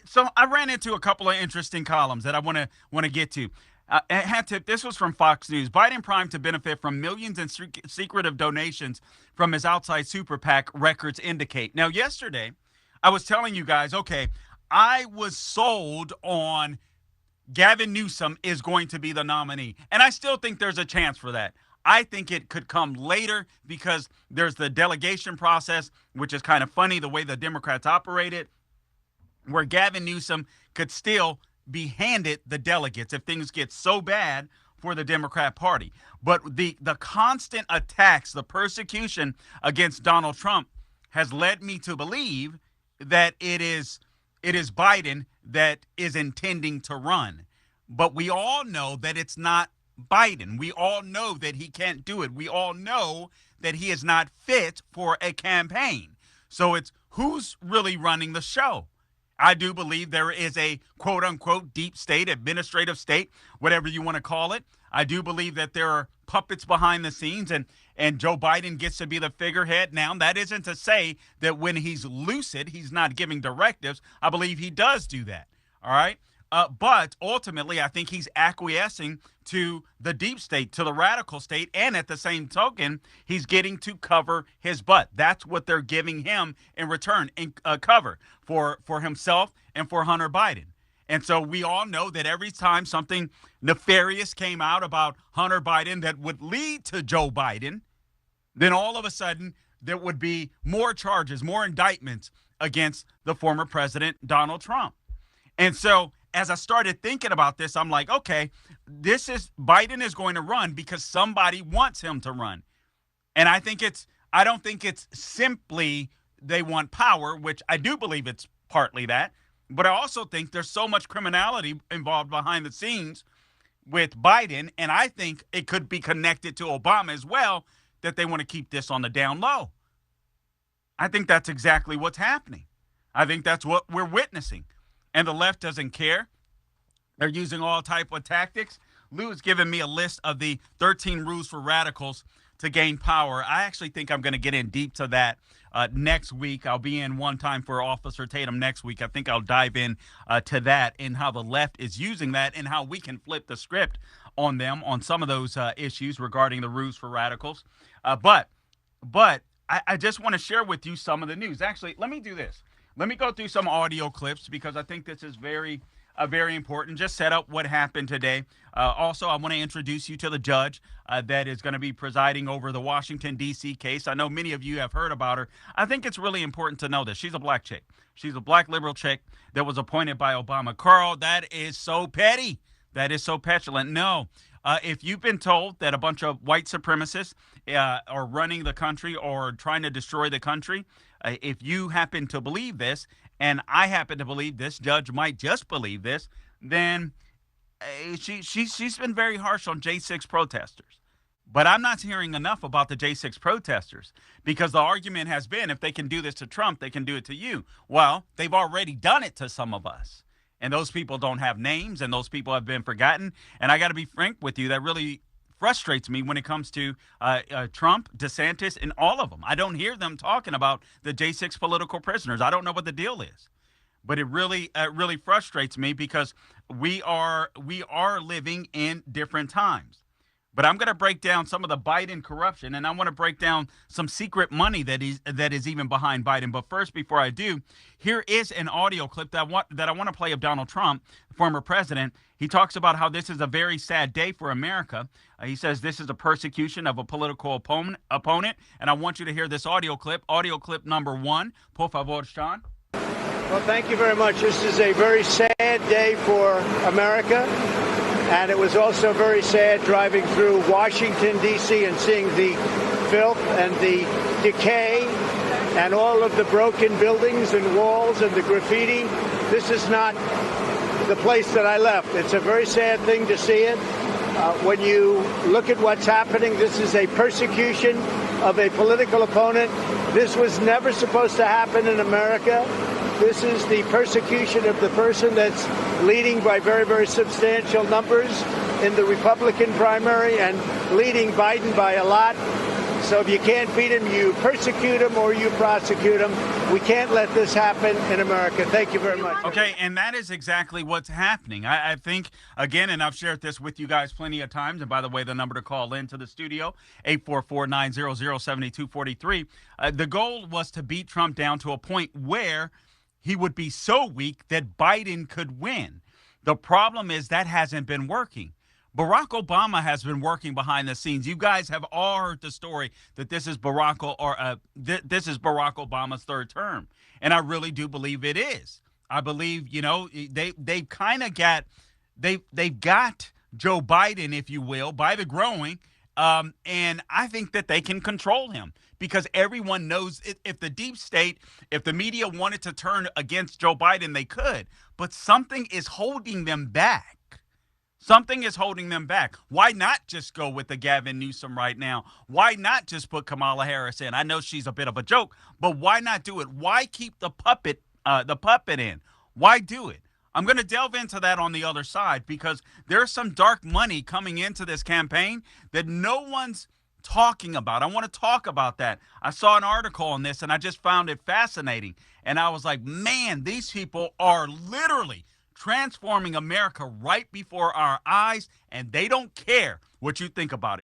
So I ran into a couple of interesting columns that I want to get to. This was from Fox News. Biden primed to benefit from millions in secretive donations from his outside super PAC, records indicate. Now, yesterday, I was telling you guys, okay, I was sold on Gavin Newsom is going to be the nominee. And I still think there's a chance for that. I think it could come later because there's the delegation process, which is kind of funny the way the Democrats operate it, where Gavin Newsom could still be handed the delegates if things get so bad for the Democrat Party. But the constant attacks, the persecution against Donald Trump has led me to believe that it is Biden that is intending to run. But we all know that it's not Biden. We all know that he can't do it. We all know that he is not fit for a campaign. So it's who's really running the show. I do believe there is a quote unquote deep state, administrative state, whatever you want to call it. I do believe that there are puppets behind the scenes and Joe Biden gets to be the figurehead. Now, that isn't to say that when he's lucid, he's not giving directives. I believe he does do that. All right. But ultimately, I think he's acquiescing to the deep state, to the radical state. And at the same token, he's getting to cover his butt. That's what they're giving him in return, in cover for himself and for Hunter Biden. And so we all know that every time something nefarious came out about Hunter Biden that would lead to Joe Biden, then all of a sudden there would be more charges, more indictments against the former president, Donald Trump. And so as I started thinking about this, I'm like, okay, Biden is going to run because somebody wants him to run. And I don't think it's simply they want power, which I do believe it's partly that. But I also think there's so much criminality involved behind the scenes with Biden, and I think it could be connected to Obama as well, that they want to keep this on the down low. I think that's exactly what's happening. I think that's what we're witnessing. And the left doesn't care. They're using all type of tactics. Lou has given me a list of the 13 rules for radicals to gain power. I actually think I'm going to get in deep to that next week. I'll be in one time for Officer Tatum next week. I think I'll dive in to that and how the left is using that and how we can flip the script on them on some of those issues regarding the rules for radicals. But I just want to share with you some of the news. Actually, let me do this. Let me go through some audio clips because I think this is very important. Just set up what happened today. Also, I want to introduce you to the judge that is going to be presiding over the Washington, D.C. case. I know many of you have heard about her. I think it's really important to know this. She's a black chick. She's a black liberal chick that was appointed by Obama. Carl, that is so petty. That is so petulant. No. If you've been told that a bunch of white supremacists are running the country or trying to destroy the country, if you happen to believe this, and I happen to believe this, judge might just believe this, then she's been very harsh on J6 protesters. But I'm not hearing enough about the J6 protesters because the argument has been if they can do this to Trump, they can do it to you. Well, they've already done it to some of us. And those people don't have names, and those people have been forgotten. And I got to be frank with you, that really frustrates me when it comes to Trump, DeSantis, and all of them. I don't hear them talking about the J6 political prisoners. I don't know what the deal is. But it really frustrates me because we are living in different times. But I'm going to break down some of the Biden corruption, and I want to break down some secret money that is even behind Biden. But first, before I do, here is an audio clip that I want to play of Donald Trump, the former president. He talks about how this is a very sad day for America. He says this is a persecution of a political opponent, and I want you to hear this audio clip number 1. Por favor, Sean. Well, thank you very much. This is a very sad day for America. And it was also very sad driving through Washington, D.C. and seeing the filth and the decay and all of the broken buildings and walls and the graffiti. This is not the place that I left. It's a very sad thing to see it. When you look at what's happening, this is a persecution of a political opponent. This was never supposed to happen in America. This is the persecution of the person that's leading by very, very substantial numbers in the Republican primary and leading Biden by a lot. So if you can't beat them, you persecute them or you prosecute them. We can't let this happen in America. Thank you very much. Okay, and that is exactly what's happening. I think, again, and I've shared this with you guys plenty of times, and by the way, the number to call into the studio, 844-900-7243. The goal was to beat Trump down to a point where he would be so weak that Biden could win. The problem is that hasn't been working. Barack Obama has been working behind the scenes. You guys have all heard the story that this is Barack Obama's third term, and I really do believe it is. I believe they've got Joe Biden, if you will, by the growing, and I think that they can control him because everyone knows if the deep state, if the media wanted to turn against Joe Biden, they could, but something is holding them back. Something is holding them back. Why not just go with the Gavin Newsom right now? Why not just put Kamala Harris in? I know she's a bit of a joke, but why not do it? Why keep the puppet in? Why do it? I'm going to delve into that on the other side because there's some dark money coming into this campaign that no one's talking about. I want to talk about that. I saw an article on this and I just found it fascinating. And I was like, man, these people are literally transforming America right before our eyes, and they don't care what you think about